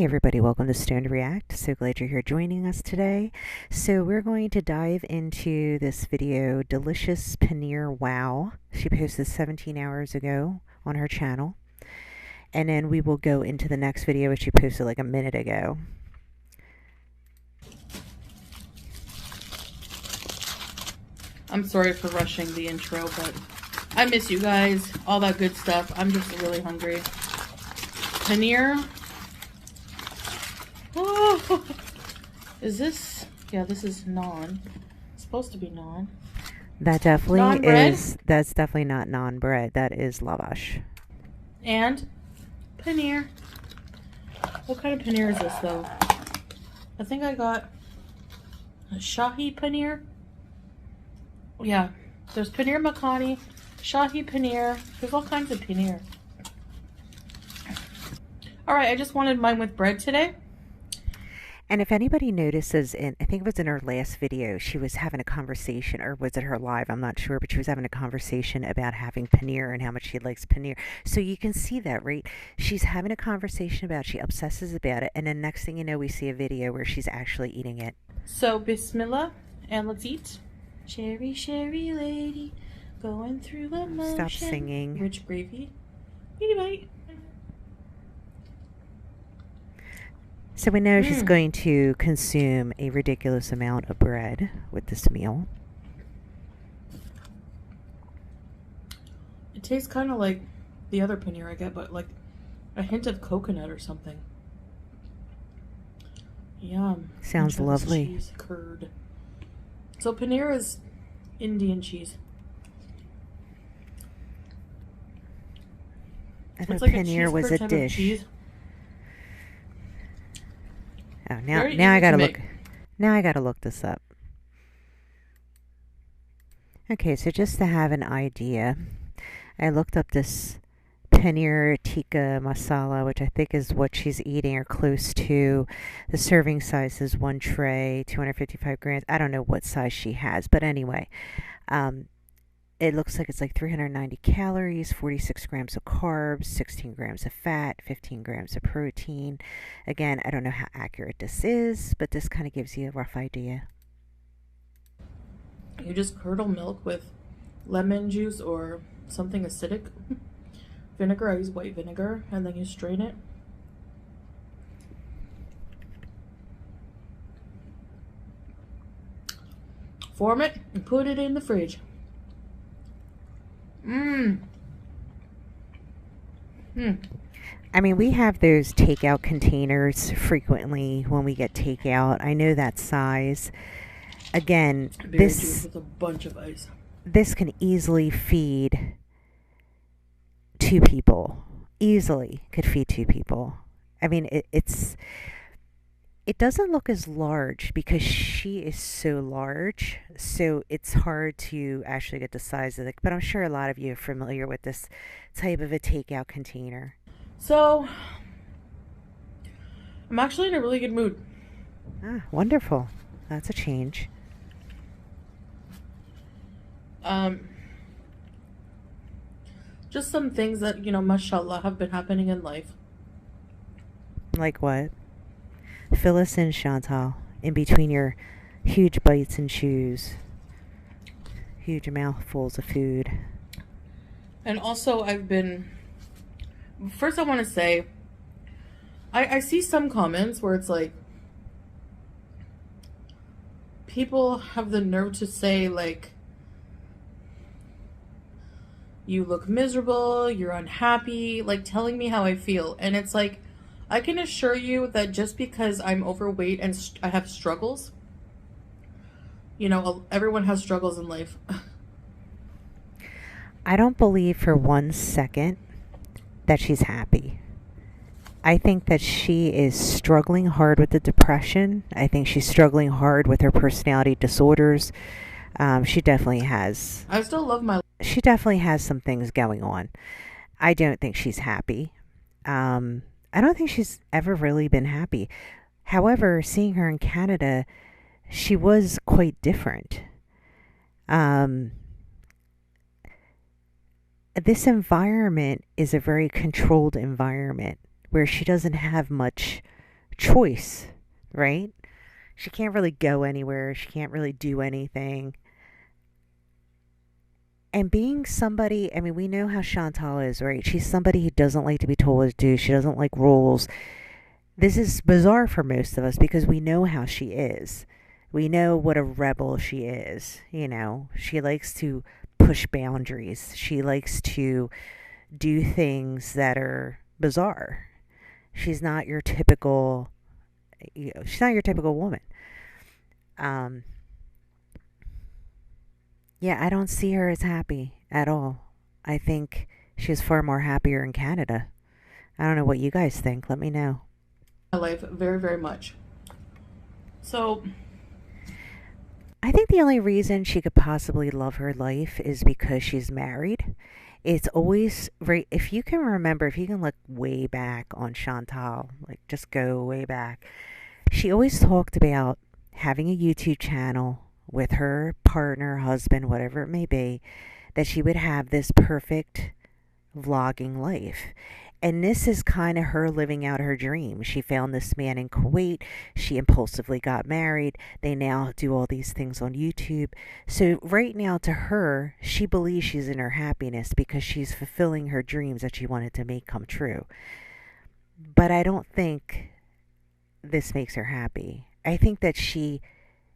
everybody, welcome to Stone to React. So glad you're here joining us today. So we're going to dive into this video, Delicious Paneer Wow. She posted 17 hours ago on her channel. And then we will go into the next video, which she posted like a minute ago. I'm sorry for rushing the intro, but I miss you guys, all that good stuff. I'm just really hungry. Paneer. Oh, is this? Yeah, this is naan. It's supposed to be naan. That definitely Naan bread? is, that's definitely not naan bread. That is lavash. And paneer. What kind of paneer is this, though? I think I got a Shahi paneer. Yeah, there's paneer makhani, Shahi paneer. There's all kinds of paneer. Alright, I just wanted mine with bread today. And if anybody notices, I think it was in her last video, she was having a conversation, or was it her live? I'm not sure, but she was having a conversation about having paneer and how much she likes paneer. So you can see that, right? She's having a conversation about it, she obsesses about it, and then next thing you know, we see a video where she's actually eating it. So, bismillah, and let's eat. Cherry, cherry lady, going through emotion. Stop singing. Rich gravy. Eat a bite. So we know she's going to consume a ridiculous amount of bread with this meal. It tastes kind of like the other paneer I get, but like a hint of coconut or something. Yum. Sounds lovely. Cheese curd. So paneer is Indian cheese. I thought like paneer was a dish. Cheese. Oh, now I gotta look. Now I gotta look this up. Okay, so just to have an idea, I looked up this paneer tikka masala, which I think is what she's eating or close to. The serving size is one tray, 255 grams. I don't know what size she has, but anyway, it looks like it's like 390 calories, 46 grams of carbs, 16 grams of fat, 15 grams of protein. Again, I don't know how accurate this is, but this kind of gives you a rough idea. You just curdle milk with lemon juice or something acidic. Vinegar, I use white vinegar, and then you strain it. Form it and put it in the fridge. I mean, we have those takeout containers frequently when we get takeout. I know that size. Again, Berry juice with a bunch of ice. This can easily feed 2 people. Easily could feed 2 people. I mean, it doesn't look as large because she is so large, so it's hard to actually get the size of it. But I'm sure a lot of you are familiar with this type of a takeout container. So, I'm actually in a really good mood. Ah, wonderful. That's a change. Just some things that, you know, mashallah, have been happening in life. Like what? Fill us in, Chantal, in between your huge bites and chews. Huge mouthfuls of food. And also, first I want to say, I see some comments where it's like, people have the nerve to say, like, you look miserable, you're unhappy, like telling me how I feel. And it's like, I can assure you that just because I'm overweight and I have struggles, you know, everyone has struggles in life. I don't believe for 1 second that she's happy. I think that she is struggling hard with the depression. I think she's struggling hard with her personality disorders. She definitely has. I still love my life. She definitely has some things going on. I don't think she's happy. I don't think she's ever really been happy. However, seeing her in Canada, she was quite different. This environment is a very controlled environment where she doesn't have much choice, right? She can't really go anywhere. She can't really do anything. And being somebody, I mean, we know how Chantal is, right? She's somebody who doesn't like to be told what to do. She doesn't like rules. This is bizarre for most of us because we know how she is. We know what a rebel she is. You know, she likes to push boundaries. She likes to do things that are bizarre. She's not your typical, she's not your typical woman. Um, yeah, I don't see her as happy at all. I think she's far more happier in Canada. I don't know what you guys think. Let me know. My life very, very much. So, I think the only reason she could possibly love her life is because she's married. It's always right. If you can remember, if you can look way back on Chantal, like just go way back, she always talked about having a YouTube channel with her partner, husband, whatever it may be, that she would have this perfect vlogging life. And this is kind of her living out her dream. She found this man in Kuwait. She impulsively got married. They now do all these things on YouTube. So, right now, to her, she believes she's in her happiness because she's fulfilling her dreams that she wanted to make come true. But I don't think this makes her happy. I think that she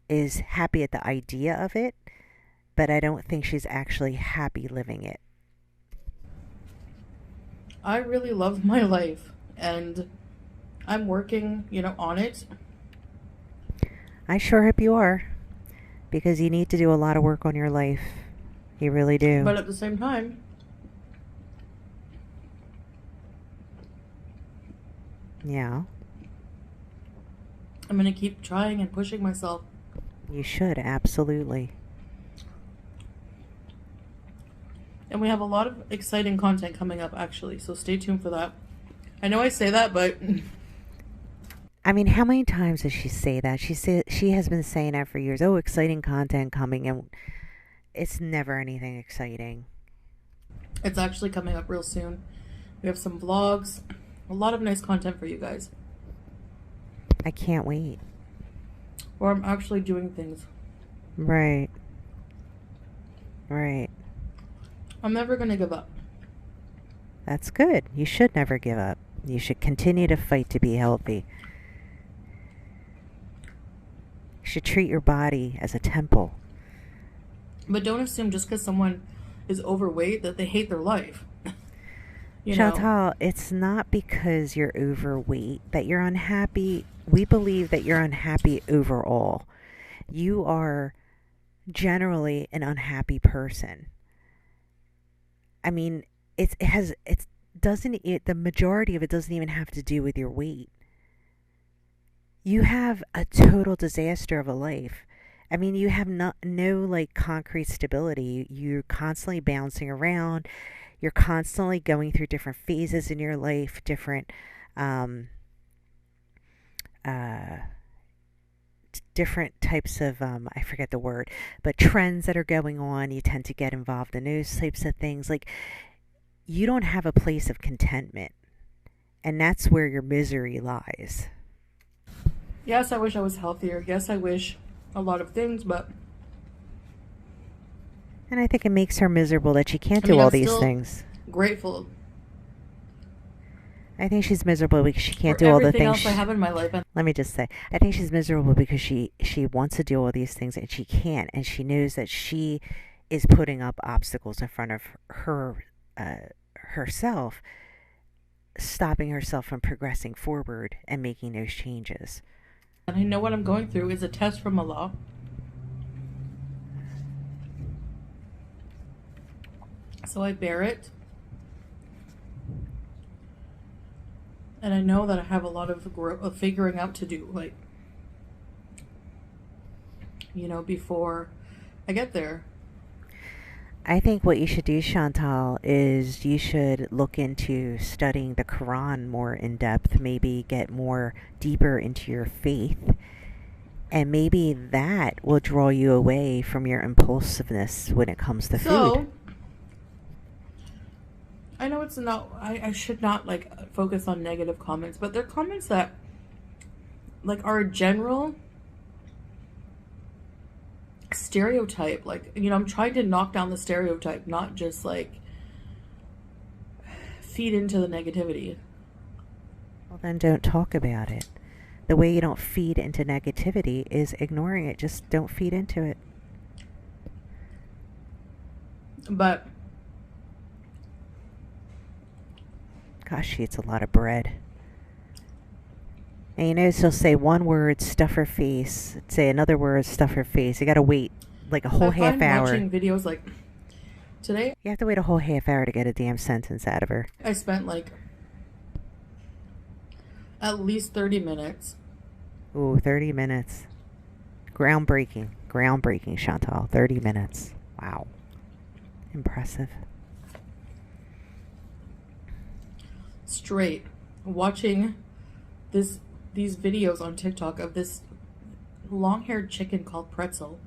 is happy at the idea of it, but I don't think she's actually happy living it. I really love my life, and I'm working, on it. I sure hope you are, because you need to do a lot of work on your life. You really do. But at the same time, Yeah, I'm going to keep trying and pushing myself. you should, absolutely. And we have a lot of exciting content coming up, actually, so stay tuned for that. I know I say that, but I mean, how many times does she say that? She has been saying that for years. Oh, exciting content coming, and it's never anything exciting. it's actually coming up real soon. We have some vlogs, a lot of nice content for you guys. I can't wait. Or I'm actually doing things. Right. Right. I'm never going to give up. That's good. You should never give up. You should continue to fight to be healthy. You should treat your body as a temple. But don't assume just because someone is overweight that they hate their life. Chantal, it's not because you're overweight that you're unhappy. We believe that you're unhappy overall. You are generally an unhappy person. I mean, the majority of it doesn't even have to do with your weight. You have a total disaster of a life. I mean, you have no like concrete stability. You're constantly bouncing around. You're constantly going through different phases in your life, uh, different types of I forget the word, but trends that are going on. You tend to get involved in those types of things. Like, you don't have a place of contentment, and that's where your misery lies. Yes, I wish I was healthier. Yes, I wish a lot of things, but And I think it makes her miserable that she can't do all I'm these still things. grateful I think she's miserable because she can't for do all the everything things. else I have in my life. And Let me just say, I think she's miserable because she wants to do all these things and she can't, and she knows that she is putting up obstacles in front of her herself, stopping herself from progressing forward and making those changes. I know what I'm going through is a test from Allah. So I bear it. And I know that I have a lot of figuring out to do, like, before I get there. I think what you should do, Chantal, is you should look into studying the Quran more in depth, maybe get more deeper into your faith, and maybe that will draw you away from your impulsiveness when it comes to food. I know it's not, I should not, like, focus on negative comments, but they're comments that like our general stereotype. Like, you know, I'm trying to knock down the stereotype, not just like feed into the negativity. Well, then don't talk about it. The way you don't feed into negativity is ignoring it. Just don't feed into it. But Gosh, she eats a lot of bread. And you know, she'll say one word, stuff her face. Say another word, stuff her face. You gotta wait like a whole I half find hour. watching videos like today, You have to wait a whole half hour to get a damn sentence out of her. I spent like at least 30 minutes. Ooh, 30 minutes. Groundbreaking. Groundbreaking, Chantal. 30 minutes. Wow. Impressive. Straight watching these videos on TikTok of this long-haired chicken called Pretzel.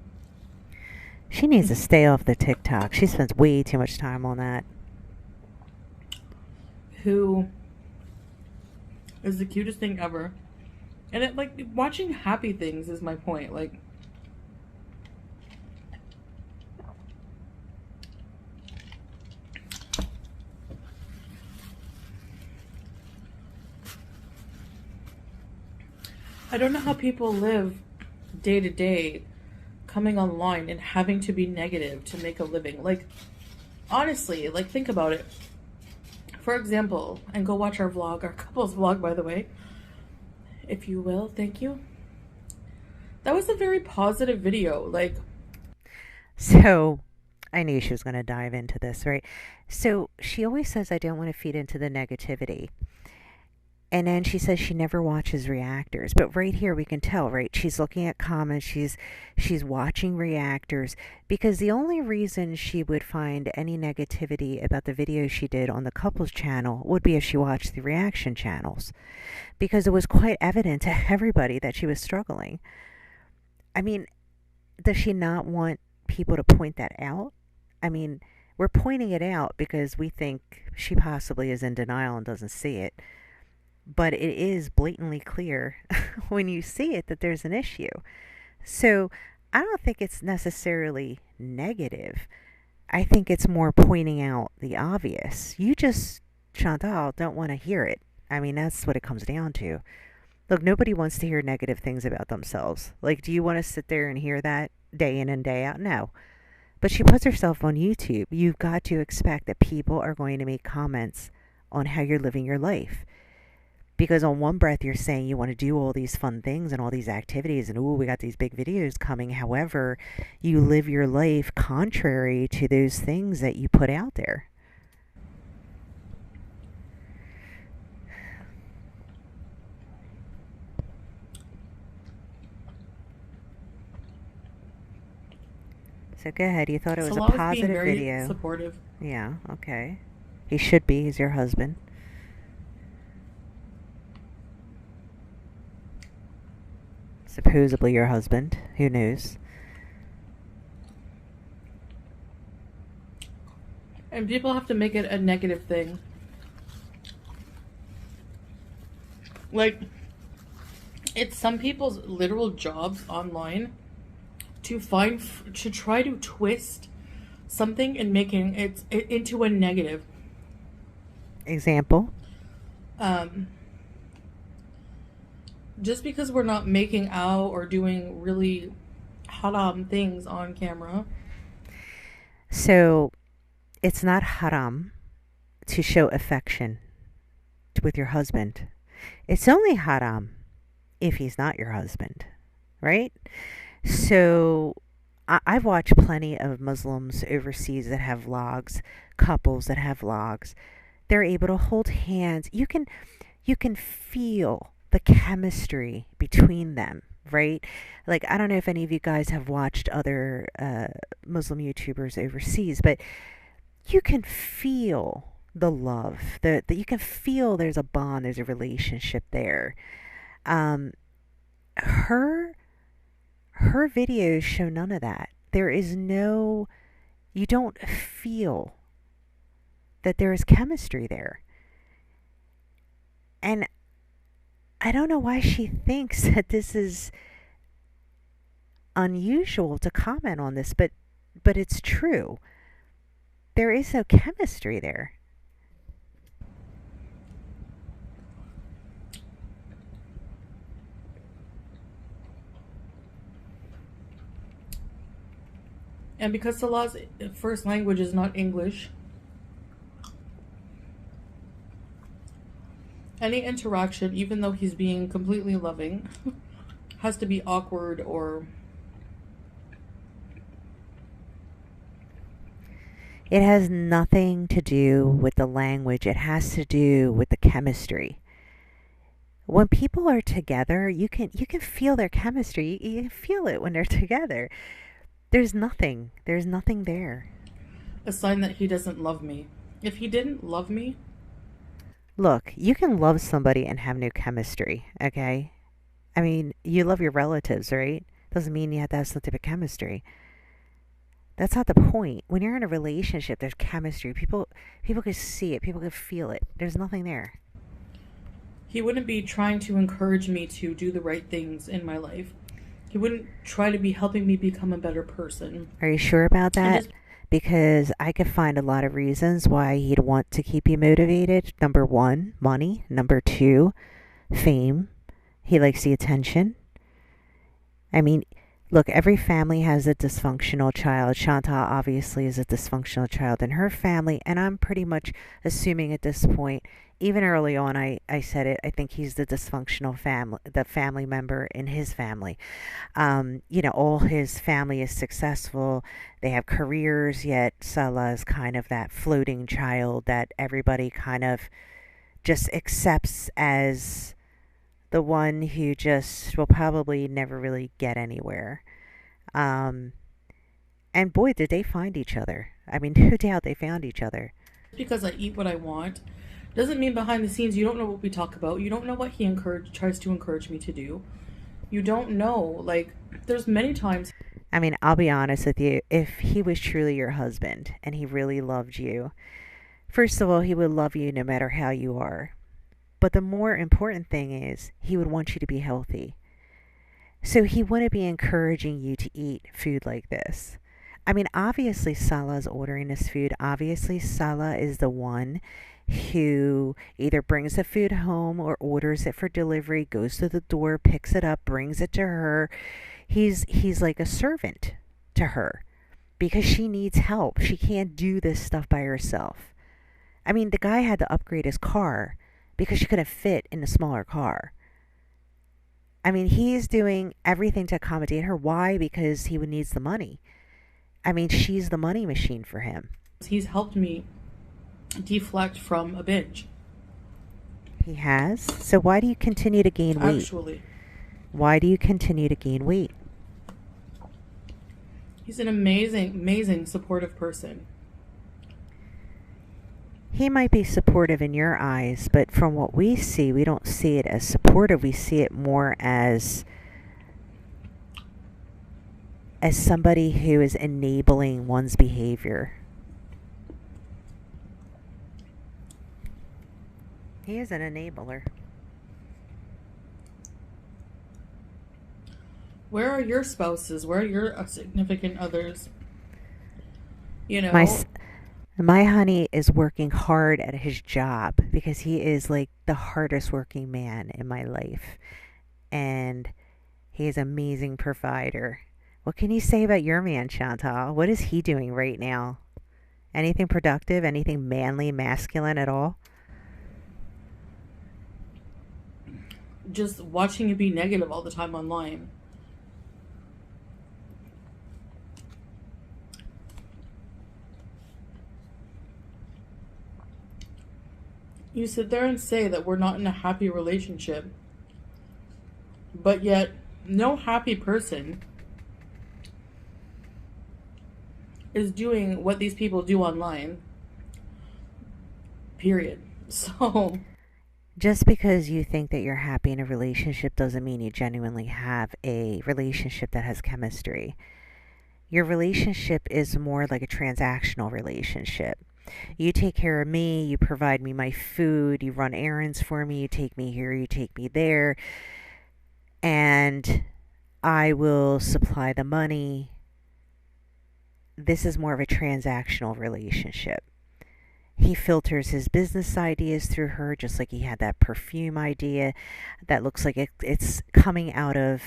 She needs to stay off the TikTok. She spends way too much time on that. Who is the cutest thing ever. And it, like, watching happy things is my point. Like, I don't know how people live day to day coming online and having to be negative to make a living. Like, honestly, like, think about it. For example, and go watch our vlog, our couples vlog, by the way, if you will. Thank you. That was a very positive video. Like, So, I knew she was going to dive into this, right? So, she always says, I don't want to feed into the negativity. And then she says she never watches reactors. But right here we can tell, right? She's looking at comments, she's watching reactors, because the only reason she would find any negativity about the video she did on the couples channel would be if she watched the reaction channels. Because it was quite evident to everybody that she was struggling. I mean, does she not want people to point that out? I mean, we're pointing it out because we think she possibly is in denial and doesn't see it. But it is blatantly clear when you see it that there's an issue. So I don't think it's necessarily negative. I think it's more pointing out the obvious. You just, Chantal, don't want to hear it. I mean, that's what it comes down to. Look, nobody wants to hear negative things about themselves. Like, do you want to sit there and hear that day in and day out? No. But she puts herself on YouTube. You've got to expect that people are going to make comments on how you're living your life. Because on one breath you're saying you want to do all these fun things and all these activities and ooh, we got these big videos coming. However, you live your life contrary to those things that you put out there. So go ahead. You thought it was a Salah was being positive very video. supportive. Yeah, okay. He should be. He's your husband. Supposedly your husband. Who knows? And people have to make it a negative thing. Like, it's some people's literal jobs online to try to twist something and making it into a negative. Example? Just because we're not making out or doing really haram things on camera. So, it's not haram to show affection with your husband. It's only haram if he's not your husband, right? So, I've watched plenty of Muslims overseas that have vlogs, couples that have vlogs. They're able to hold hands. You can feel the chemistry between them, right? Like, I don't know if any of you guys have watched other Muslim YouTubers overseas, but you can feel the love. You can feel there's a bond, there's a relationship there. Um, her videos show none of that. There is no, you don't feel that there is chemistry there. And I don't know why she thinks that this is unusual to comment on this, but it's true. There is no chemistry there. And because Salah's first language is not English, any interaction, even though he's being completely loving, has to be awkward or. It has nothing to do with the language. It has to do with the chemistry. When people are together, you can feel their chemistry. You can feel it when they're together. There's nothing. There's nothing there. A sign that he doesn't love me. If he didn't love me, Look, you can love somebody and have no chemistry, okay? I mean, you love your relatives, right? Doesn't mean you have to have some type of chemistry. That's not the point. When you're in a relationship, there's chemistry. People can see it. People can feel it. There's nothing there. he wouldn't be trying to encourage me to do the right things in my life. He wouldn't try to be helping me become a better person. Are you sure about And that? just Because I could find a lot of reasons why he'd want to keep you motivated. Number one, money. Number two, fame. He likes the attention. I mean, look, every family has a dysfunctional child. Chantal obviously is a dysfunctional child in her family, and I'm pretty much assuming at this point, even early on, I said it, I think he's the dysfunctional family, the family member in his family. All his family is successful. They have careers, yet Salah is kind of that floating child that everybody kind of just accepts as the one who just will probably never really get anywhere. Um, and boy, did they find each other. I mean, no doubt they found each other. because I eat what I want doesn't mean behind the scenes you don't know what we talk about. You don't know what he tries to encourage me to do. You don't know. Like, there's many times. I mean, I'll be honest with you. If he was truly your husband and he really loved you, first of all, he would love you no matter how you are. But the more important thing is he would want you to be healthy. So he wouldn't be encouraging you to eat food like this. I mean, obviously Salah's ordering this food. Obviously Salah is the one who either brings the food home or orders it for delivery, goes to the door, picks it up, brings it to her. He's like a servant to her because she needs help. She can't do this stuff by herself. I mean, the guy had to upgrade his car because she couldn't fit in a smaller car. I mean, he's doing everything to accommodate her. Why? Because he needs the money. I mean, she's the money machine for him. He's helped me deflect from a binge. He has. So why do you continue to gain weight? Actually, Why do you continue to gain weight? he's an amazing, amazing supportive person. He might be supportive in your eyes, but from what we see, we don't see it as supportive. We see it more as somebody who is enabling one's behavior. He is an enabler. Where are your spouses? Where are your significant others? You My know, my honey is working hard at his job because he is like the hardest working man in my life. And he is an amazing provider. What can you say about your man, Chantal? What is he doing right now? Anything productive? Anything manly, masculine at all? just watching you be negative all the time online. You sit there and say that we're not in a happy relationship, but yet no happy person is doing what these people do online. Period. So, Just because you think that you're happy in a relationship doesn't mean you genuinely have a relationship that has chemistry. Your relationship is more like a transactional relationship. You take care of me, you provide me my food, you run errands for me, you take me here, you take me there, and I will supply the money. This is more of a transactional relationship. He filters his business ideas through her, just like he had that perfume idea that looks like it's coming out of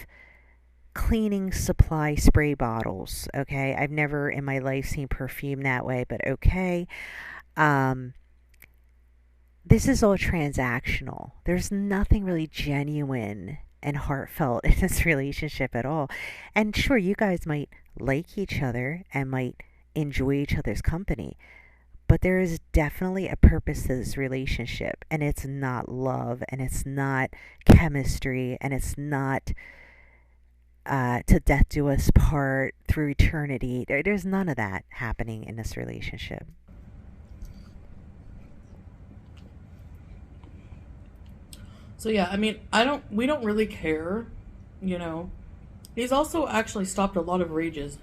cleaning supply spray bottles. Okay, I've never in my life seen perfume that way, but okay. Um, this is all transactional. There's nothing really genuine and heartfelt in this relationship at all. And sure, you guys might like each other and might enjoy each other's company, but there is definitely a purpose to this relationship, and it's not love, and it's not chemistry, and it's not to death do us part through eternity. There's none of that happening in this relationship. So yeah, I mean, we don't really care, you know. He's also actually stopped a lot of rages.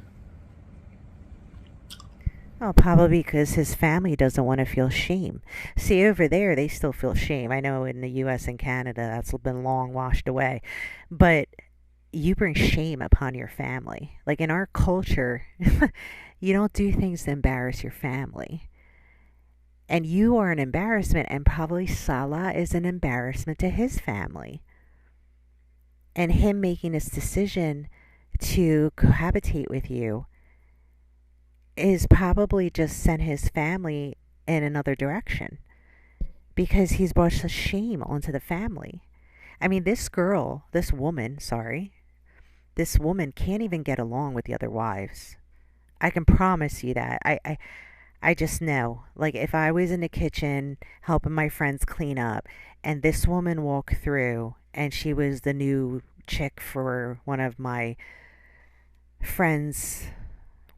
Oh, probably because his family doesn't want to feel shame. See, over there, they still feel shame. I know in the US and Canada, that's been long washed away. But you bring shame upon your family. Like in our culture, you don't do things to embarrass your family. And you are an embarrassment, and probably Salah is an embarrassment to his family. And him making this decision to cohabitate with you is probably just sent his family in another direction because he's brought such shame onto the family. I mean, this woman can't even get along with the other wives. I can promise you that. I just know. Like, if I was in the kitchen helping my friends clean up and this woman walked through and she was the new chick for one of my friends,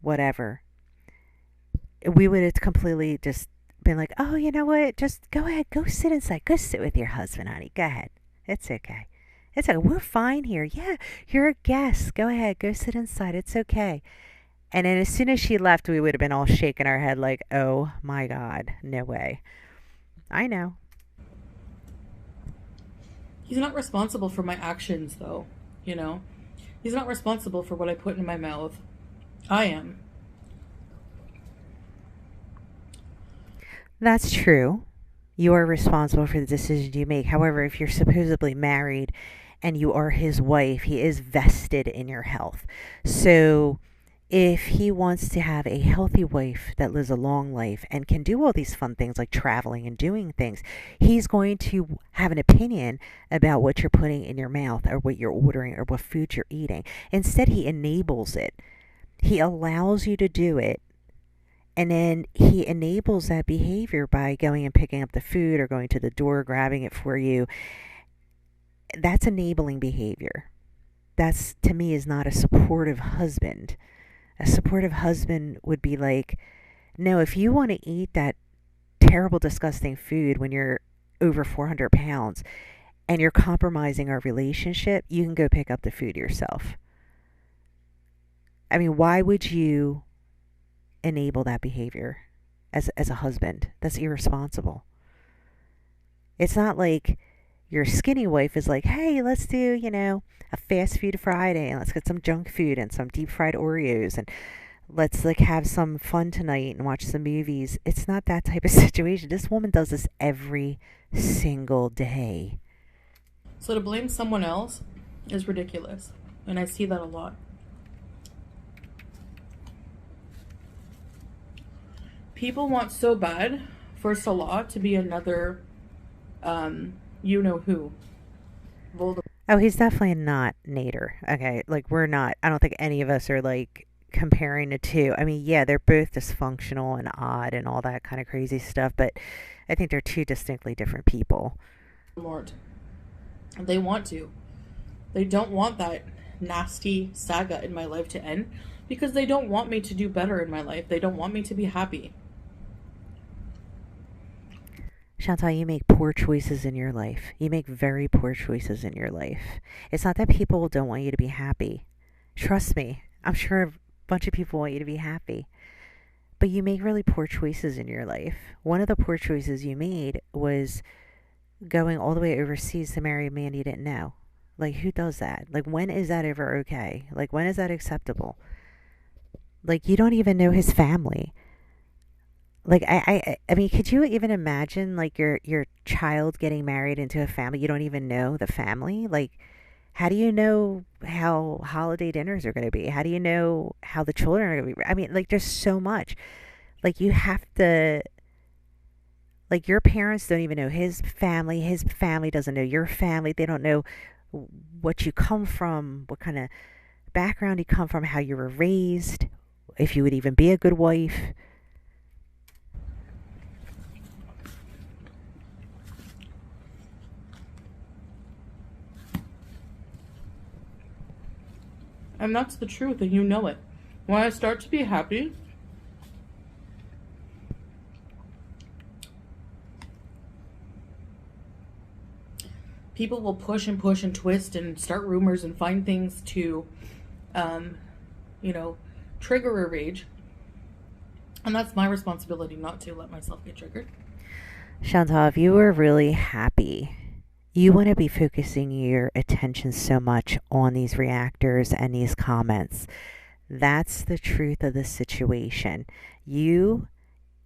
whatever, we would have completely just been like, oh, you know what? Just go ahead. Go sit inside. Go sit with your husband, honey. Go ahead. It's okay. It's okay. We're fine here. Yeah, you're a guest. Go ahead. Go sit inside. It's okay. And then as soon as she left, we would have been all shaking our head like, oh my God, no way. I know. He's not responsible for my actions, though, you know. He's not responsible for what I put in my mouth. I am. That's true. You are responsible for the decisions you make. However, if you're supposedly married and you are his wife, he is vested in your health. So if he wants to have a healthy wife that lives a long life and can do all these fun things like traveling and doing things, he's going to have an opinion about what you're putting in your mouth or what you're ordering or what food you're eating. Instead, he enables it. He allows you to do it, and then he enables that behavior by going and picking up the food or going to the door, grabbing it for you. That's enabling behavior. That's, to me, is not a supportive husband. A supportive husband would be like, no, if you want to eat that terrible, disgusting food when you're over 400 pounds and you're compromising our relationship, you can go pick up the food yourself. I mean, why would you enable that behavior as a husband? That's irresponsible. It's not like your skinny wife is like, hey, let's do, a fast food Friday and let's get some junk food and some deep fried Oreos and let's like have some fun tonight and watch some movies. It's not that type of situation. This woman does this every single day. So to blame someone else is ridiculous. And I see that a lot. People want so bad for Salah to be another, you know who. Voldemort. Oh, he's definitely not Nader. Okay, like we're not. I don't think any of us are like comparing the two. I mean, yeah, they're both dysfunctional and odd and all that kind of crazy stuff, but I think they're two distinctly different people. They want to. They don't want that nasty saga in my life to end because they don't want me to do better in my life. They don't want me to be happy. Chantal, you make poor choices in your life. You make very poor choices in your life. It's not that people don't want you to be happy. Trust me. I'm sure a bunch of people want you to be happy. But you make really poor choices in your life. One of the poor choices you made was going all the way overseas to marry a man you didn't know. Like, who does that? Like, when is that ever okay? Like, when is that acceptable? Like, you don't even know his family. Like, I mean, could you even imagine like your child getting married into a family you don't even know the family? Like, how do you know how holiday dinners are going to be? How do you know how the children are going to be? I mean, like, there's so much. Like, you have to, like, your parents don't even know his family doesn't know your family. They don't know what you come from, what kind of background you come from, how you were raised, if you would even be a good wife. And that's the truth, and you know it. When I start to be happy, people will push and push and twist and start rumors and find things to, um, you know, trigger a rage. And that's my responsibility not to let myself get triggered. Chantal, if you were really happy, you want to be focusing your attention so much on these reactors and these comments. That's the truth of the situation. You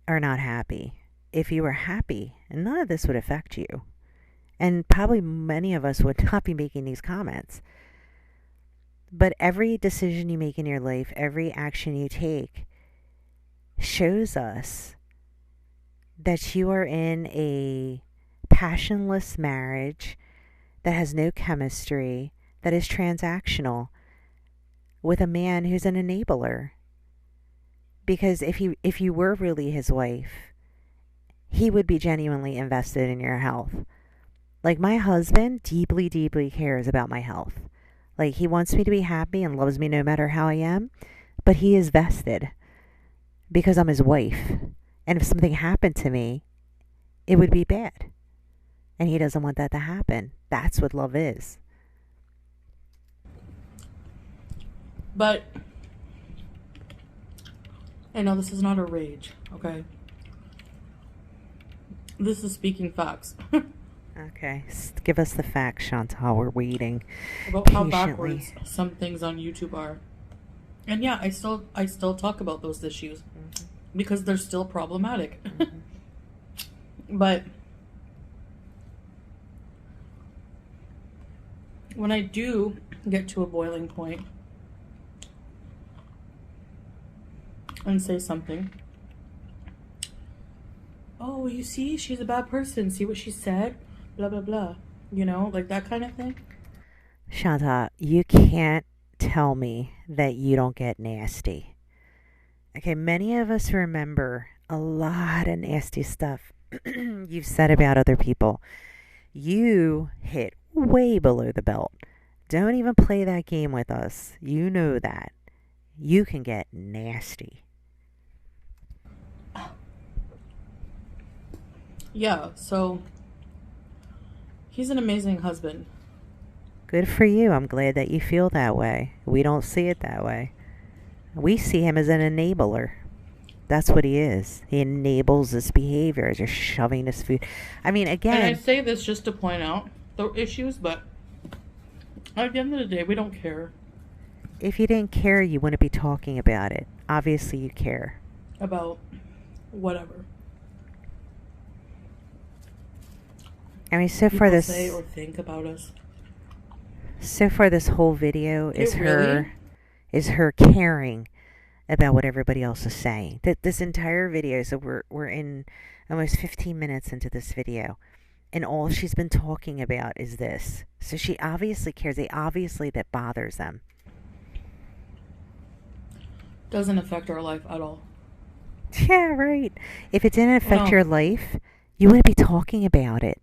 are not happy. If you were happy, none of this would affect you. And probably many of us would not be making these comments. But every decision you make in your life, every action you take, shows us that you are in a passionless marriage that has no chemistry, that is transactional, with a man who's an enabler. Because if you were really his wife, he would be genuinely invested in your health. Like, my husband deeply, deeply cares about my health. Like, he wants me to be happy and loves me no matter how I am, but he is vested because I'm his wife. And if something happened to me, it would be bad. And he doesn't want that to happen. That's what love is. But I know this is not a rage, okay? This is speaking facts. Okay, give us the facts, Chantal. We're waiting About how patiently. backwards some things on YouTube are. And yeah, I still talk about those issues because they're still problematic. But when I do get to a boiling point and say something, oh, you see, she's a bad person. See what she said? Blah, blah, blah. You know, like that kind of thing. Chantal, you can't tell me that you don't get nasty. Okay, many of us remember a lot of nasty stuff you've said about other people. You hit way below the belt. Don't even play that game with us. You know that. You can get nasty. Yeah, so he's an amazing husband. Good for you. I'm glad that you feel that way. We don't see it that way. We see him as an enabler. That's what he is. He enables this behavior as you're shoving this food. I mean, And I again, say this just to point out the issues, but at the end of the day, we don't care if you didn't care, you wouldn't be talking about it. Obviously, you care. about whatever I mean, so far people this say or think about us. whole video is It really? her caring about what everybody else is saying. That this entire video, so we're in almost 15 minutes into this video, and all she's been talking about is this. So she obviously cares. Obviously that bothers them. Doesn't affect our life at all. Yeah, right. If it didn't affect No. your life, you wouldn't be talking about it.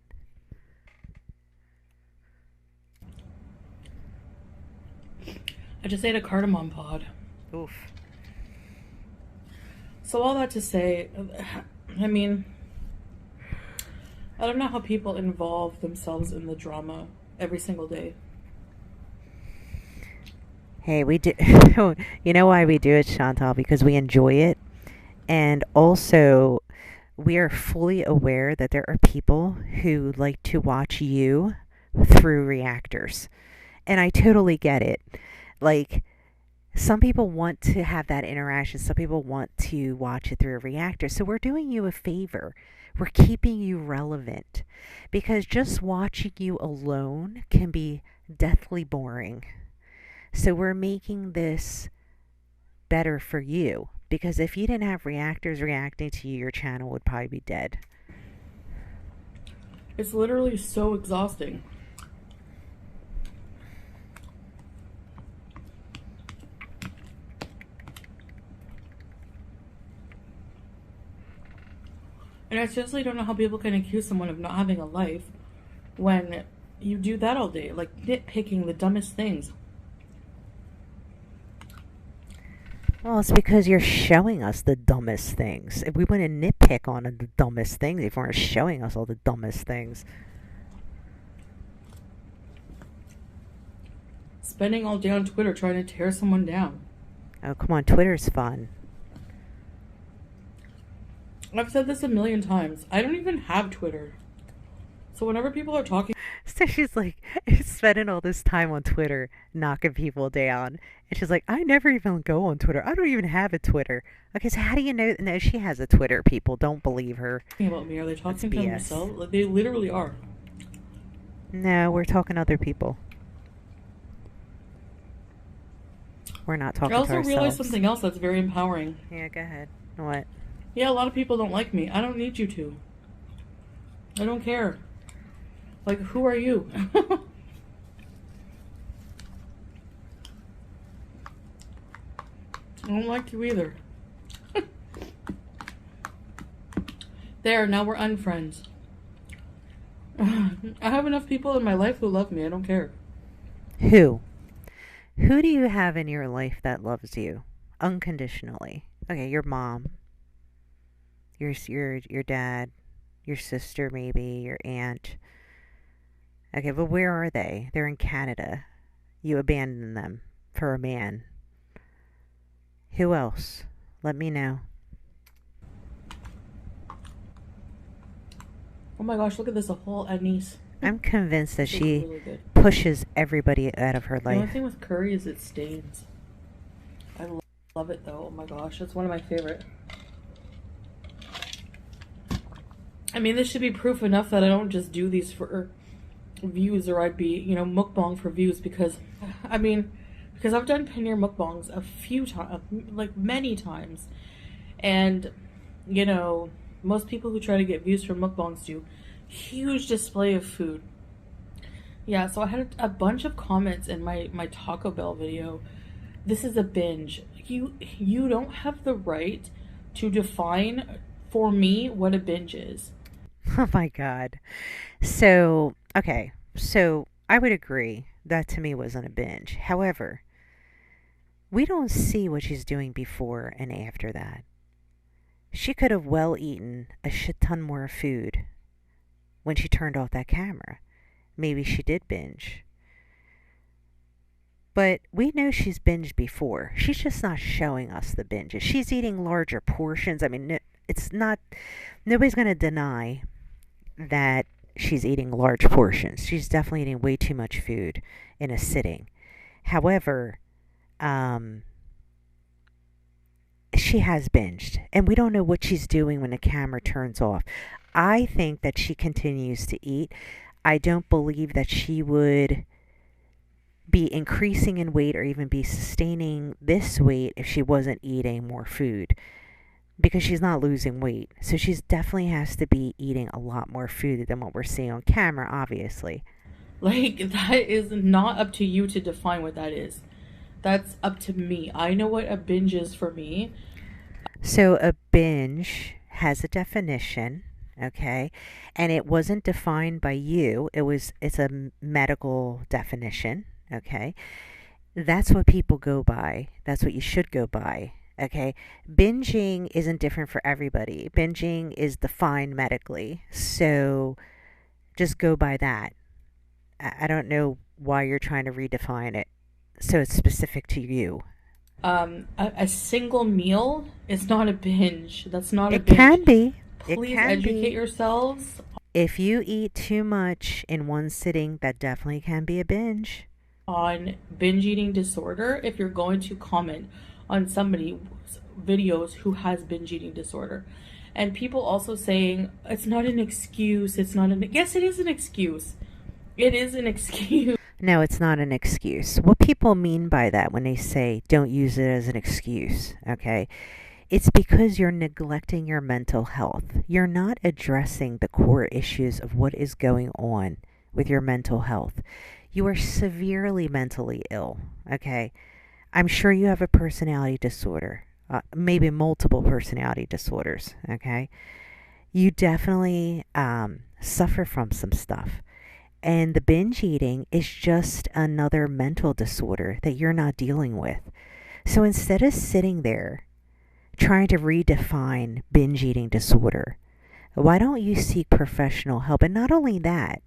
I just ate a cardamom pod. Oof. So all that to say, I mean, I don't know how people involve themselves in the drama every single day. Hey, we do. You know why we do it, Chantal? Because we enjoy it. And also, we are fully aware that there are people who like to watch you through reactors. And I totally get it. Like, some people want to have that interaction. Some people want to watch it through a reactor. So we're doing you a favor. We're keeping you relevant because just watching you alone can be deathly boring. So we're making this better for you because if you didn't have reactors reacting to you, your channel would probably be dead. It's literally so exhausting. And I seriously don't know how people can accuse someone of not having a life when you do that all day, like nitpicking the dumbest things. Well, it's because you're showing us the dumbest things. If we want to nitpick on the dumbest things, if you weren't showing us all the dumbest things. Spending all day on Twitter trying to tear someone down. Oh, come on, Twitter's fun. I've said this a million times. I don't even have Twitter. So whenever people are talking, So she's like, spending all this time on Twitter, knocking people down. And she's like, I never even go on Twitter. I don't even have a Twitter. Okay, so how do you know? No, she has a Twitter, people. Don't believe her. about me, are they That's talking to BS. themselves? Like, they literally are. No, we're talking to other people. We're not I talking to also ourselves. realized something else that's very empowering. Yeah, go ahead. What? Yeah, a lot of people don't like me. I don't need you to. I don't care. Like, who are you? I don't like you either. There, now we're unfriends. I have enough people in my life who love me. I don't care. Who? Who do you have in your life that loves you unconditionally? Okay, your mom, your dad, your sister, maybe your aunt. Okay, but where are they? They're in Canada. You abandoned them for a man. Who else? Let me know. Oh my gosh, look at this, a whole anise. I'm convinced that This is she really good. pushes everybody out of her The only life. thing with curry is it stains. Love it though. Oh my gosh, it's one of my favorite. I mean, this should be proof enough that I don't just do these for views, or I'd be, mukbang for views, because, I mean, because I've done paneer mukbangs a few times, like many times, and, most people who try to get views from mukbangs do huge display of food. Yeah, so I had a bunch of comments in my Taco Bell video. This is a binge. You don't have the right to define for me what a binge is. Oh my god. So, okay. So, I would agree that to me wasn't a binge. However, we don't see what she's doing before and after that. She could have well eaten a shit ton more food when she turned off that camera. Maybe she did binge. But we know she's binged before. She's just not showing us the binges. She's eating larger portions. I mean, it's not, nobody's going to deny that she's eating large portions. She's definitely eating way too much food in a sitting. However, she has binged, and we don't know what she's doing when the camera turns off. I think that she continues to eat. I don't believe that she would be increasing in weight or even be sustaining this weight if she wasn't eating more food, because she's not losing weight. So she's definitely has to be eating a lot more food than what we're seeing on camera, obviously. Like, that is not up to you to define what that is. That's up to me. I know what a binge is for me. So a binge has a definition, okay? And it wasn't defined by you. It's a medical definition, okay? That's what people go by. That's what you should go by. Okay, binging isn't different for everybody. Binging is defined medically, so just go by that. I don't know why you're trying to redefine it so it's specific to you. A single meal is not a binge. That's not a It binge. can be. It Please can educate be. yourselves If you eat too much in one sitting, that definitely can be a binge. on binge eating disorder if you're going to comment on somebody's videos who has binge eating disorder. And people also saying it's not an excuse, it's not an yes, it is an excuse. It is an excuse. No, it's not an excuse. What people mean by that when they say don't use it as an excuse, okay? It's because you're neglecting your mental health. You're not addressing the core issues of what is going on with your mental health. You are severely mentally ill, okay? I'm sure you have a personality disorder, maybe multiple personality disorders, okay? You definitely suffer from some stuff. And the binge eating is just another mental disorder that you're not dealing with. So instead of sitting there trying to redefine binge eating disorder, why don't you seek professional help? And not only that,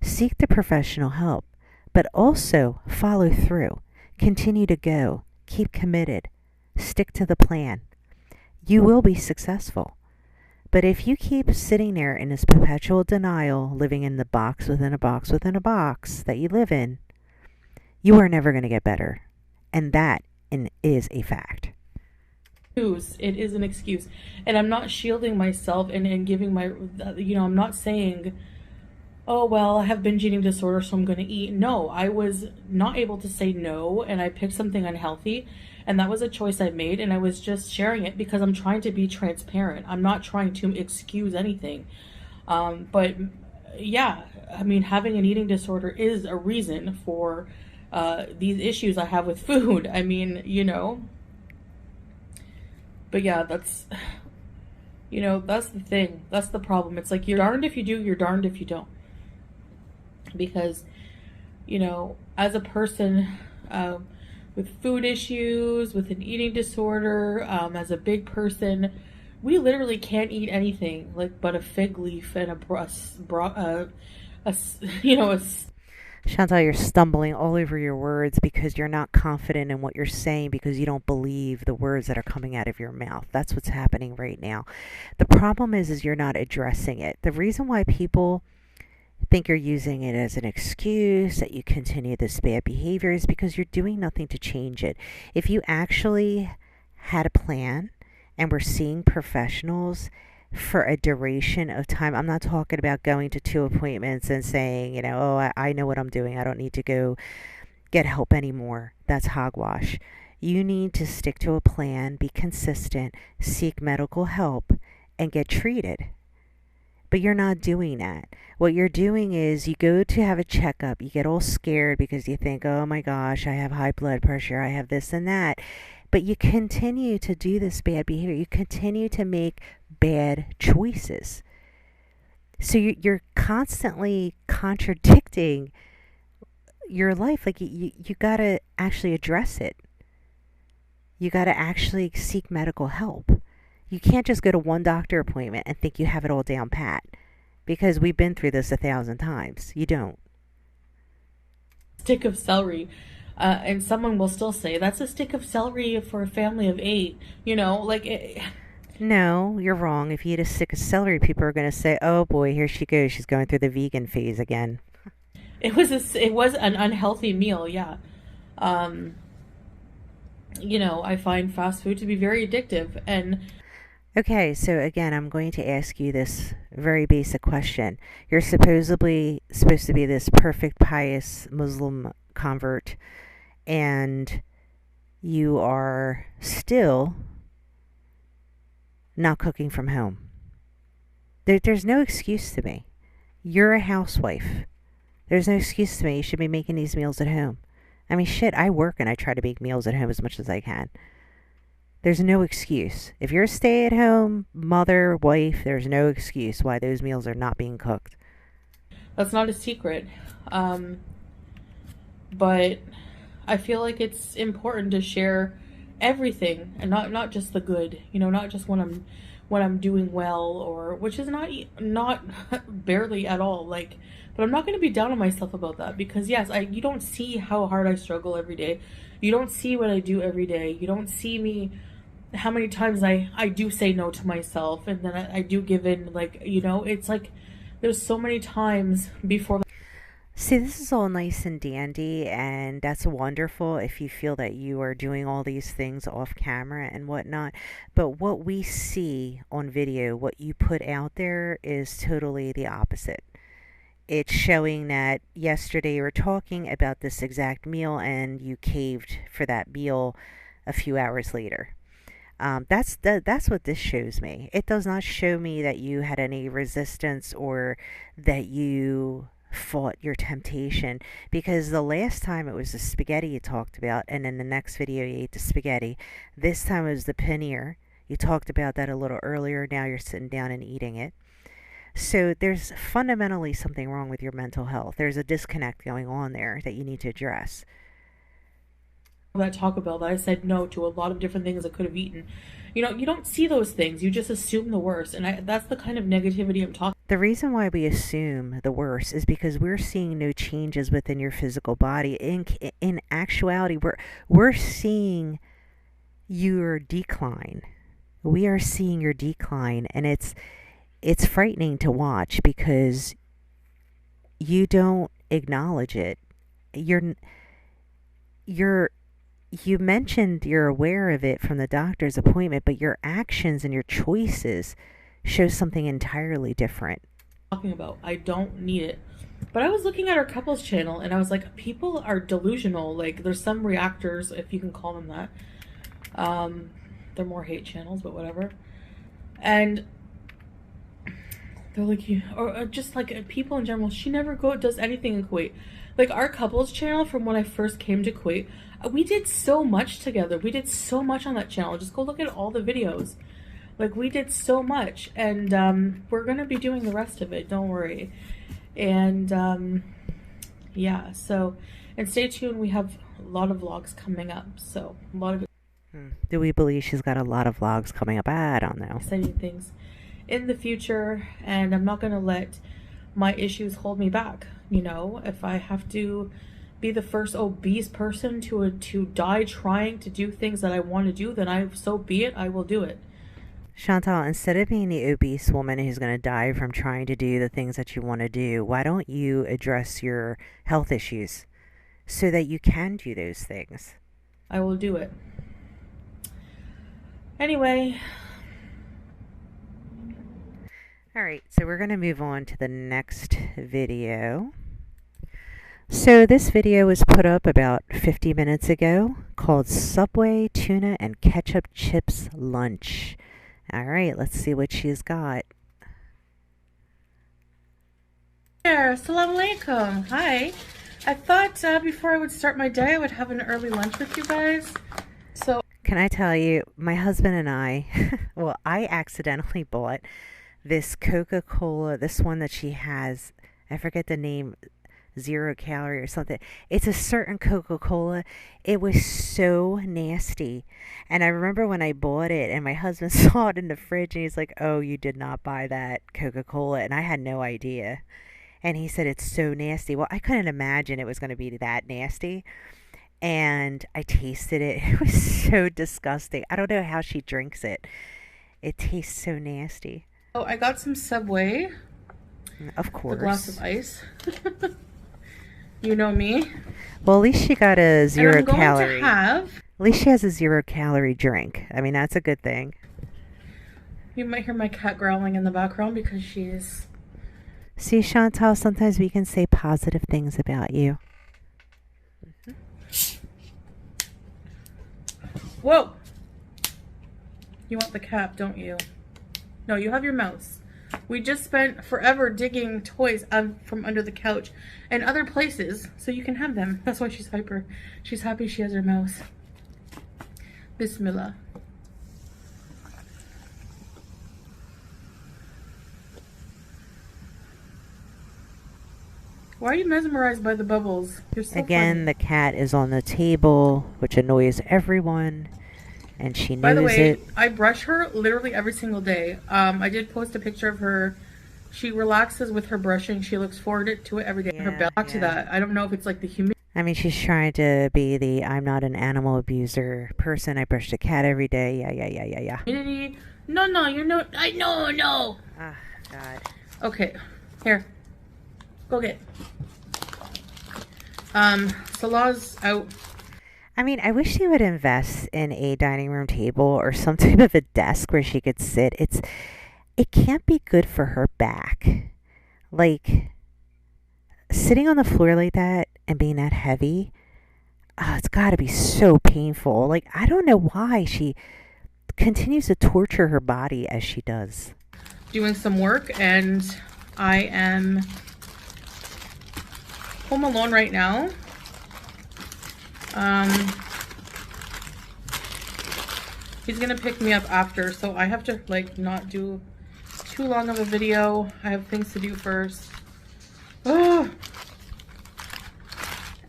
seek the professional help, but also follow through. Continue to go. Keep committed. Stick to the plan. You will be successful. But if you keep sitting there in this perpetual denial, living in the box within a box within a box that you live in, you are never going to get better. And that is a fact. It is an excuse. And I'm not shielding myself and giving my, I'm not saying, oh, well, I have binge eating disorder, so I'm going to eat. No, I was not able to say no, and I picked something unhealthy. And that was a choice I made, and I was just sharing it because I'm trying to be transparent. I'm not trying to excuse anything. But yeah, I mean, having an eating disorder is a reason for these issues I have with food. I mean, but yeah, that's the thing. That's the problem. It's like you're darned if you do, you're darned if you don't. Because, as a person with food issues, with an eating disorder, as a big person, we literally can't eat anything like but a fig leaf and a Chantal, you're stumbling all over your words because you're not confident in what you're saying because you don't believe the words that are coming out of your mouth. That's what's happening right now. The problem is you're not addressing it. The reason why people think you're using it as an excuse that you continue this bad behavior is because you're doing nothing to change it. If you actually had a plan and were seeing professionals for a duration of time, I'm not talking about going to 2 appointments and saying, oh, I know what I'm doing. I don't need to go get help anymore. That's hogwash. You need to stick to a plan, be consistent, seek medical help, and get treated. But you're not doing that. What you're doing is you go to have a checkup. You get all scared because you think, oh my gosh, I have high blood pressure. I have this and that. But you continue to do this bad behavior. You continue to make bad choices. So you're constantly contradicting your life. Like you got to actually address it. You got to actually seek medical help. You can't just go to one doctor appointment and think you have it all down pat because we've been through this 1,000 times. You don't. Stick of celery. And someone will still say, that's a stick of celery for a family of 8. No, you're wrong. If you eat a stick of celery, people are going to say, oh boy, here she goes. She's going through the vegan phase again. It was an unhealthy meal, yeah. I find fast food to be very addictive. And okay, so again, I'm going to ask you this very basic question. You're supposedly supposed to be this perfect, pious Muslim convert, and you are still not cooking from home. There's no excuse to me. You're a housewife. There's no excuse to me. You should be making these meals at home. I mean, shit, I work and I try to make meals at home as much as I can. There's no excuse. If you're a stay-at-home mother, wife, there's no excuse why those meals are not being cooked. That's not a secret. But I feel like it's important to share everything and not just the good, not just when I'm doing well, or which is not barely at all. Like, but I'm not going to be down on myself about that, because yes, I you don't see how hard I struggle every day. You don't see what I do every day. You don't see me how many times I do say no to myself, and then I do give in. Like, it's like there's so many times before. See, this is all nice and dandy, and that's wonderful if you feel that you are doing all these things off camera and whatnot. But what we see on video, what you put out there, is totally the opposite. It's showing that yesterday you were talking about this exact meal and you caved for that meal a few hours later. That's what this shows me. It does not show me that you had any resistance or that you fought your temptation, because the last time it was the spaghetti you talked about, and in the next video you ate the spaghetti. This time it was the paneer. You talked about that a little earlier. Now you're sitting down and eating it. So there's fundamentally something wrong with your mental health. There's a disconnect going on there that you need to address. That Taco Bell, that I said no to a lot of different things I could have eaten. You don't see those things. You just assume the worst, and that's the kind of negativity I'm talking. The reason why we assume the worst is because we're seeing no changes within your physical body. In actuality, we're seeing your decline. We are seeing your decline, and it's frightening to watch because you don't acknowledge it. You're you mentioned you're aware of it from the doctor's appointment, but your actions and your choices show something entirely different. Talking about, I don't need it. But I was looking at our couples channel and I was like, people are delusional. Like, there's some reactors, if you can call them that. They're more hate channels, but whatever. And they're like, or just like people in general, she never does anything in Kuwait. Like, our couples channel, from when I first came to Kuwait, we did so much together. We did so much on that channel. Just go look at all the videos. Like, we did so much, and we're gonna be doing the rest of it, don't worry. And yeah, so, and stay tuned, we have a lot of vlogs coming up, so a lot of Do we believe she's got a lot of vlogs coming up? I don't know. exciting things in the future, and I'm not gonna let my issues hold me back. If I have to be the first obese person to die trying to do things that I want to do, then so be it, I will do it. Chantal, instead of being the obese woman who's going to die from trying to do the things that you want to do, why don't you address your health issues so that you can do those things? I will do it. Anyway. All right, so we're going to move on to the next video. So this video was put up about 50 minutes ago, called Subway Tuna and Ketchup Chips Lunch. All right, let's see what she's got. There, assalamu alaikum. Hi. I thought before I would start my day, I would have an early lunch with you guys. So, can I tell you, my husband and I, well, I accidentally bought this Coca-Cola, this one that she has, I forget the name, 0 calorie or something. It's a certain Coca-Cola. It was so nasty. And I remember when I bought it and my husband saw it in the fridge and he's like, "Oh, you did not buy that Coca-Cola." And I had no idea. And he said, "It's so nasty." Well, I couldn't imagine it was going to be that nasty. And I tasted it. It was so disgusting. I don't know how she drinks it. It tastes so nasty. Oh, I got some Subway. Of course. A glass of ice. You know me. Well, at least she got a 0 and I'm calorie. To have, at least she has a 0 calorie drink. I mean, that's a good thing. You might hear my cat growling in the background because she's... See, Chantal, sometimes we can say positive things about you. Whoa! You want the cap, don't you? No, you have your mouse. We just spent forever digging toys from under the couch and other places so you can have them. That's why she's hyper. She's happy she has her mouse. Bismillah. Why are you mesmerized by the bubbles? You're so Again, funny. The cat is on the table, which annoys everyone. and she By the knows way, it. I brush her literally every single day. I did post a picture of her. She relaxes with her brushing. She looks forward to it every day. Her Yeah, back to yeah. that. I don't know if it's like the humidity. I mean, she's trying to be the I'm not an animal abuser person. I brush the cat every day. Yeah, yeah, yeah, yeah, yeah. No, no, you're no. I know, no. Ah, God. Okay, here, go get. Salah's out. I mean, I wish she would invest in a dining room table or some type of a desk where she could sit. It can't be good for her back. Like sitting on the floor like that and being that heavy. Oh, it's got to be so painful. Like I don't know why she continues to torture her body as she does. Doing some work, and I am home alone right now. He's gonna pick me up after, so I have to like not do too long of a video. I have things to do first. Oh.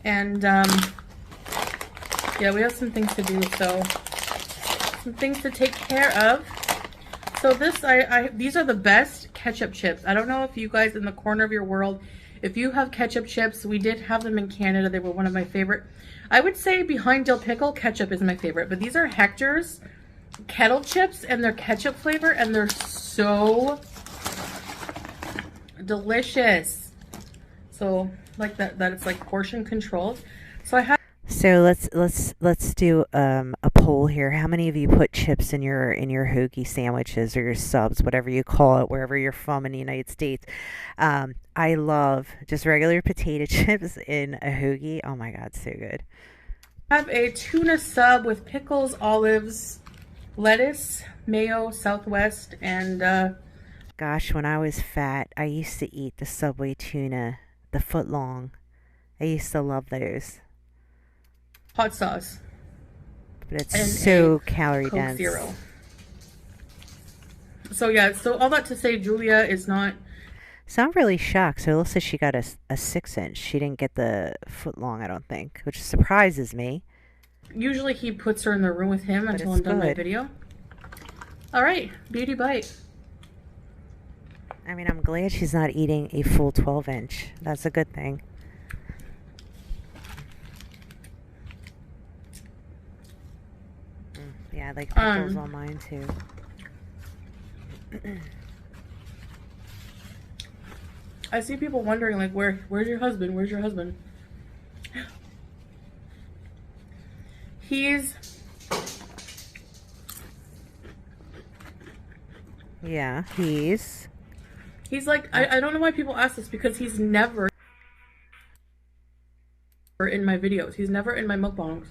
And yeah, we have some things to do, so some things to take care of. So this, these are the best ketchup chips. I don't know if you guys in the corner of your world, if you have ketchup chips. We did have them in Canada. They were one of my favorite. I would say behind dill pickle, ketchup is my favorite. But these are Hector's kettle chips, and they're ketchup flavor, and they're so delicious. So like that it's like portion controlled. So I have. So let's do a poll here. How many of you put chips in your hoagie sandwiches or your subs, whatever you call it, wherever you're from in the United States? I love just regular potato chips in a hoagie. Oh my God, so good. I have a tuna sub with pickles, olives, lettuce, mayo, Southwest, and Gosh, when I was fat, I used to eat the Subway tuna, the foot long. I used to love those. hot sauce, But it's and so a calorie Coke dense. Zero. So yeah, so all that to say, Julia is not. So I'm really shocked. So Alyssa, she got a 6 inch. She didn't get the foot long, I don't think, which surprises me. Usually he puts her in the room with him But until it's I'm done my good. video. All right, beauty bite. I mean, I'm glad she's not eating a full 12 inch. That's a good thing. Yeah, I like pickles on mine too. I see people wondering like, where's your husband? Where's your husband? He's Yeah, he's like, I don't know why people ask this, because he's never in my videos. He's never in my mukbangs.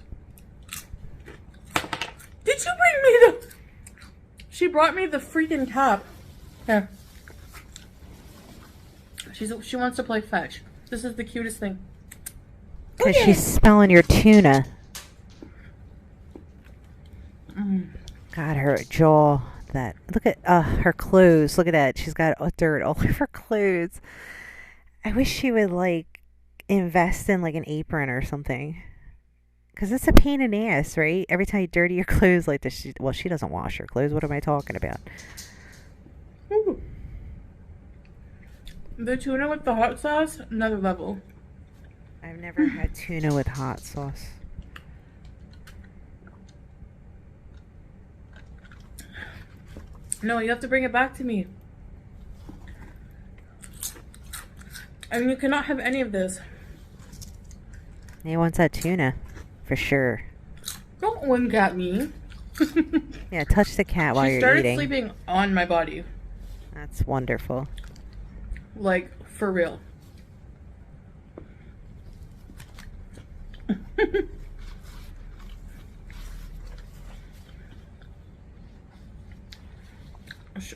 Did you bring me the... She brought me the freaking top. Here. She wants to play fetch. This is the cutest thing. because she's smelling your tuna. God, her jaw. That look at her clothes. Look at that. She's got dirt all over her clothes. I wish she would like invest in like an apron or something. Because it's a pain in the ass, right? Every time you dirty your clothes like this. Well, she doesn't wash her clothes. What am I talking about? Ooh. The tuna with the hot sauce, another level. I've never had tuna with hot sauce. No, you have to bring it back to me. And you cannot have any of this. He wants that tuna, for sure. Don't wink at me. Yeah, touch the cat while She you're started eating. sleeping on my body. That's wonderful. Like, for real.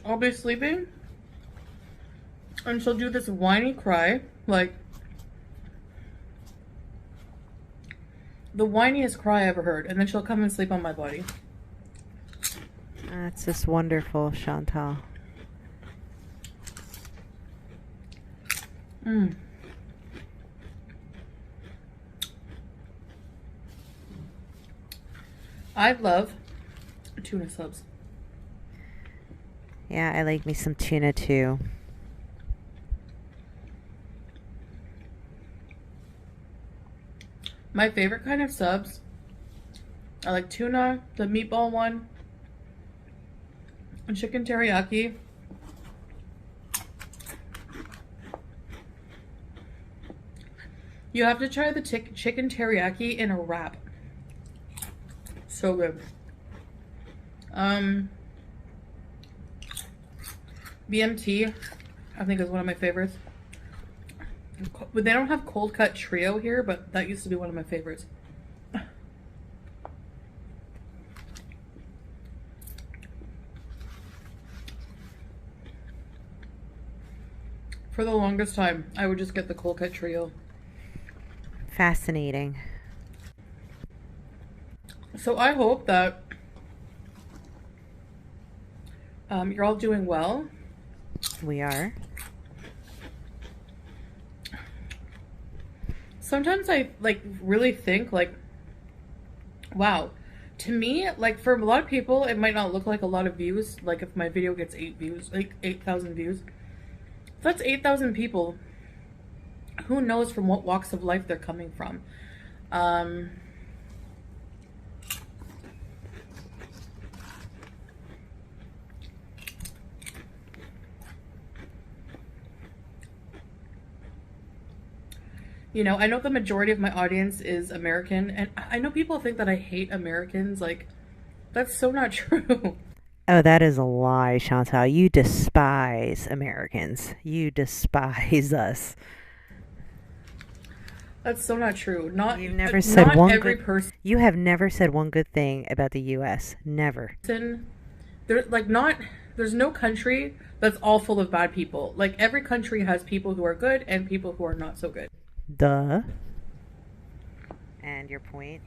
I'll be sleeping, and she'll do this whiny cry, like the whiniest cry I ever heard, and then she'll come and sleep on my body. That's just wonderful, Chantal. I love tuna subs. Yeah, I like me some tuna too. My favorite kind of subs, I like tuna, the meatball one, and chicken teriyaki. You have to try the chicken teriyaki in a wrap. So good. BMT, I think, is one of my favorites. But they don't have cold cut trio here, but that used to be one of my favorites. For the longest time, I would just get the cold cut trio. Fascinating. So I hope that you're all doing well. We are. Sometimes I like really think like, wow, to me, like for a lot of people, it might not look like a lot of views. Like if my video gets 8,000 views, if that's 8,000 people. Who knows from what walks of life they're coming from. You know, I know the majority of my audience is American, and I know people think that I hate Americans. Like, that's so not true. Oh, that is a lie, Chantal. You despise Americans. You despise us. That's so not true. Not You've never said not one every good. person. You have never said one good thing about the U.S. Never. There, like, not. There's no country that's all full of bad people. Like every country has people who are good and people who are not so good. Duh. And your point?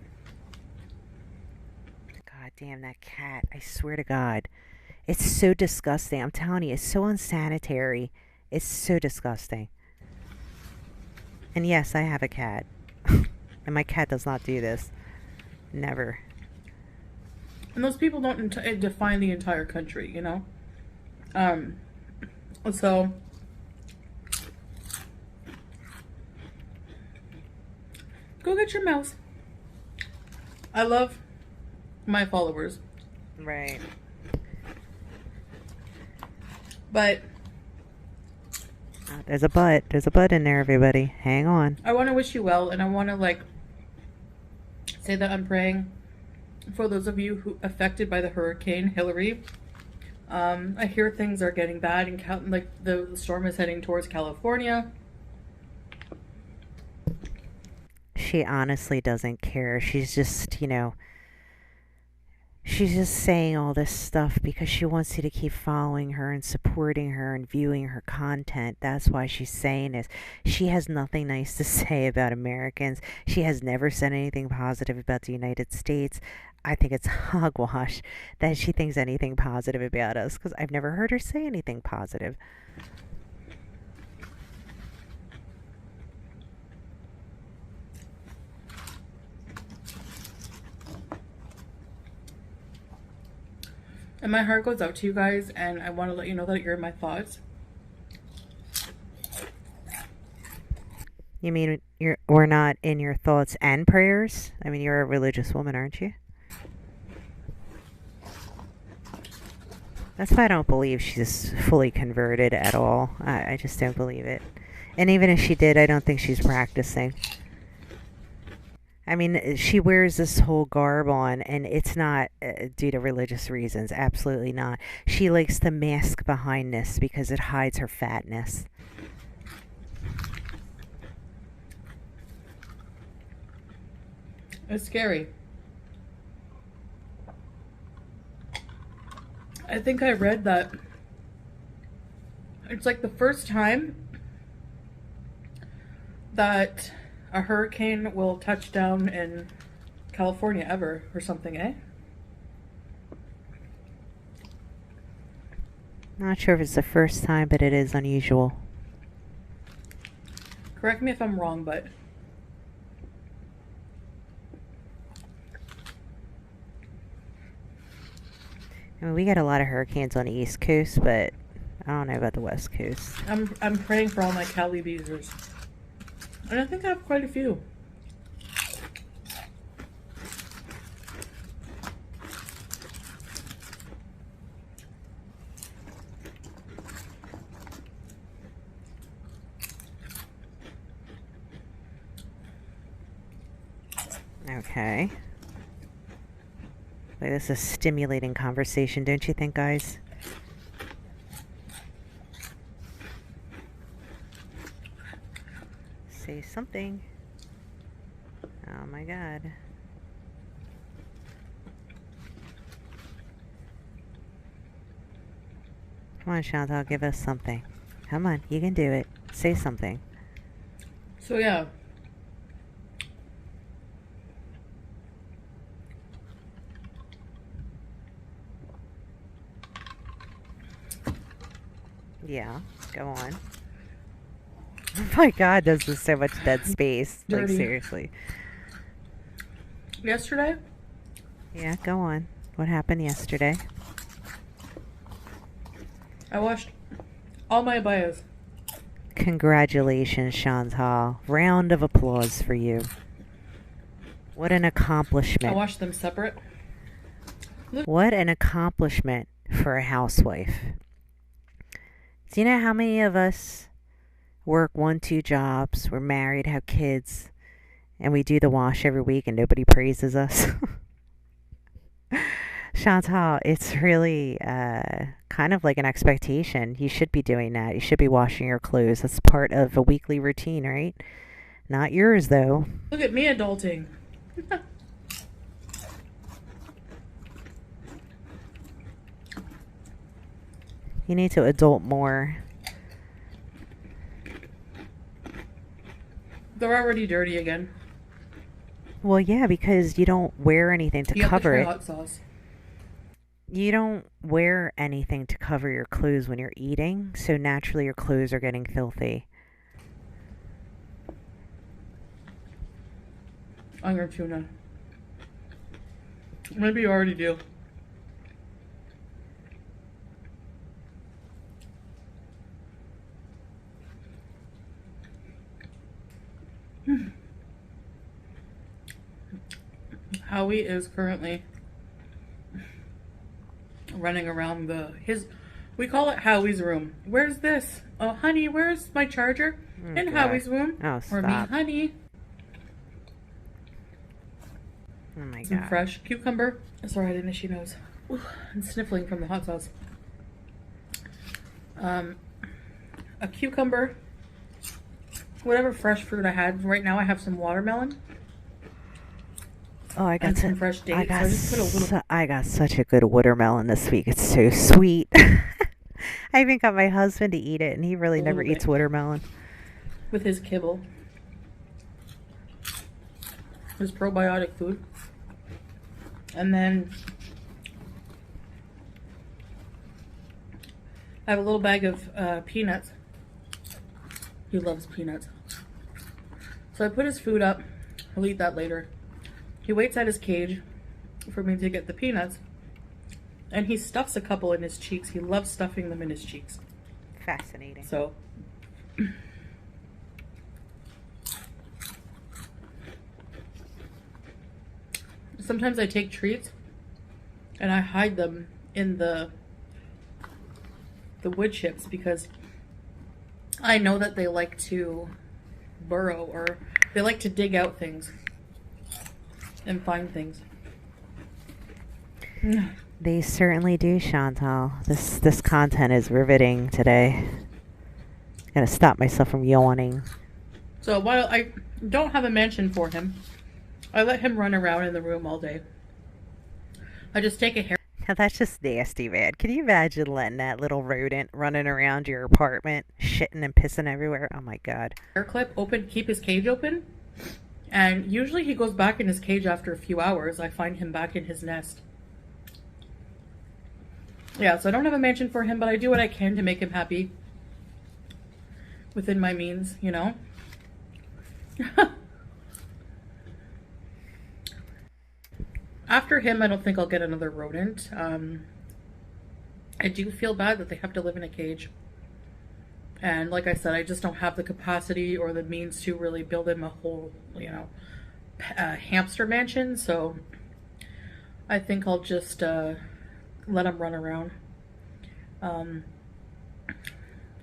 God damn that cat. I swear to God. It's so disgusting. I'm telling you, it's so unsanitary. It's so disgusting. And yes, I have a cat. And my cat does not do this. Never. And those people don't define the entire country, you know? So... go get your mouse. I love my followers. Right. But... there's a butt. There's a butt in there, everybody. Hang on. I want to wish you well, and I want to, like, say that I'm praying for those of you who affected by the Hurricane Hillary. I hear things are getting bad, and like the storm is heading towards California. She honestly doesn't care. She's just, she's just saying all this stuff because she wants you to keep following her and supporting her and viewing her content. That's why she's saying this. She has nothing nice to say about Americans. She has never said anything positive about the United States. I think it's hogwash that she thinks anything positive about us because I've never heard her say anything positive. And my heart goes out to you guys, and I want to let you know that you're in my thoughts. You mean we're not in your thoughts and prayers? I mean, you're a religious woman, aren't you? That's why I don't believe she's fully converted at all. I just don't believe it. And even if she did, I don't think she's practicing. I mean, she wears this whole garb on, and it's not due to religious reasons. Absolutely not. She likes to mask behind this because it hides her fatness. It's scary. I think I read that it's like the first time that a hurricane will touch down in California ever, or something, eh? Not sure if it's the first time, but it is unusual. Correct me if I'm wrong, but... I mean, we get a lot of hurricanes on the East Coast, but I don't know about the West Coast. I'm praying for all my Cali beezers. And I think I have quite a few. Okay. Like, this is a stimulating conversation, don't you think, guys? Say something. Oh my god. Come on, Chantal, give us something. Come on, you can do it. Say something. So yeah. Yeah, go on. Oh my god, this is so much dead space. Dirty. Like, seriously. Yesterday, Yeah, go on. What happened yesterday? I washed all my abayas. Congratulations, Chantal. Round of applause for you. What an I accomplishment. washed them separate. What an accomplishment for a housewife. Do you know how many of us work 1, 2 jobs, we're married, have kids, and we do the wash every week and nobody praises us? Chantal, it's really kind of like an expectation. You should be doing that. You should be washing your clothes. That's part of a weekly routine, right? Not yours, though. Look at me adulting. You need to adult more. They're already dirty again. Well, yeah, because you don't wear anything to You have to cover try it. hot sauce. You don't wear anything to cover your clothes when you're eating, so naturally your clothes are getting filthy. On your tuna. Maybe you already do. Howie is currently running around we call it Howie's room. Where's this? Oh, honey, where's my charger? Oh, In God. Howie's room. Oh, Or me, stop. honey. Oh my Some god. fresh cucumber. Sorry, I didn't know she knows. Ooh, I'm sniffling from the hot sauce. A cucumber. Whatever fresh fruit I had. Right now I have some watermelon. Oh, I got And some some fresh dates. So I just put a little. I got such a good watermelon this week. It's so sweet. I even got my husband to eat it, and he really A never little eats bit. watermelon. With his kibble. His probiotic food. And then I have a little bag of peanuts. He loves peanuts. So I put his food up. He'll eat that later. He waits at his cage for me to get the peanuts. And he stuffs a couple in his cheeks. He loves stuffing them in his cheeks. Fascinating. So sometimes I take treats and I hide them in the wood chips because I know that they like to burrow or they like to dig out things and find things. They certainly do, Chantal. This content is riveting today. Gotta stop myself from yawning. So while I don't have a mansion for him, I let him run around in the room all day. I just take a hair Now that's just nasty, man. Can you imagine letting that little rodent running around your apartment, shitting and pissing everywhere? Oh my god. clip open, keep his cage open, and usually he goes back in his cage after a few hours. I find him back in his nest. Yeah, so I don't have a mansion for him, but I do what I can to make him happy within my means, you know? After him, I don't think I'll get another rodent. I do feel bad that they have to live in a cage. And like I said, I just don't have the capacity or the means to really build him a whole, hamster mansion. So I think I'll just let him run around. Um,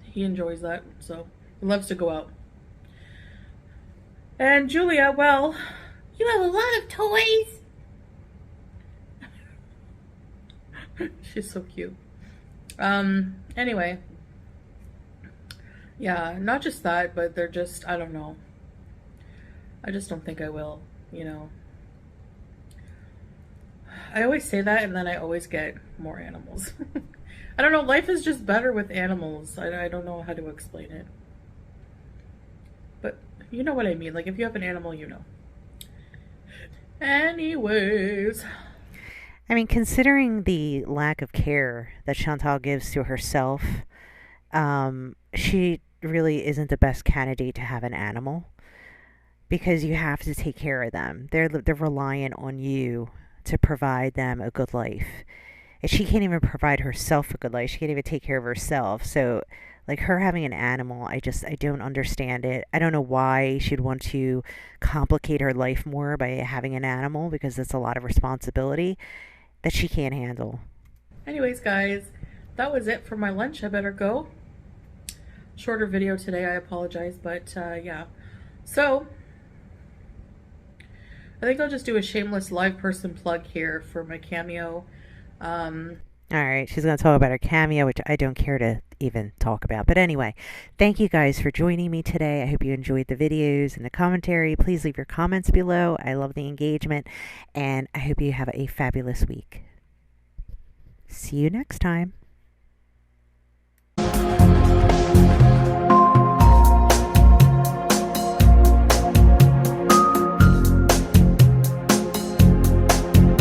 he enjoys that, so he loves to go out. And Julia, well, you have a lot of toys. She's so cute. Anyway, yeah, not just that, but they're just, I don't know. I just don't think I will, you know. I always say that and then I always get more animals. I don't know, life is just better with animals. I don't know how to explain it. But you know what I mean. Like, if you have an animal, you know. Anyways. I mean, considering the lack of care that Chantal gives to herself, she really isn't the best candidate to have an animal because you have to take care of them. They're reliant on you to provide them a good life. And she can't even provide herself a good life. She can't even take care of herself. So, like her having an animal, I don't understand it. I don't know why she'd want to complicate her life more by having an animal because it's a lot of responsibility that she can't handle. Anyways, guys, that was it for my lunch. I better go. Shorter video today, I apologize, but yeah. So, I think I'll just do a shameless live person plug here for my cameo. All right, she's going to talk about her cameo, which I don't care to even talk about. But anyway, thank you guys for joining me today. I hope you enjoyed the videos and the commentary. Please leave your comments below. I love the engagement, and I hope you have a fabulous week. See you next time.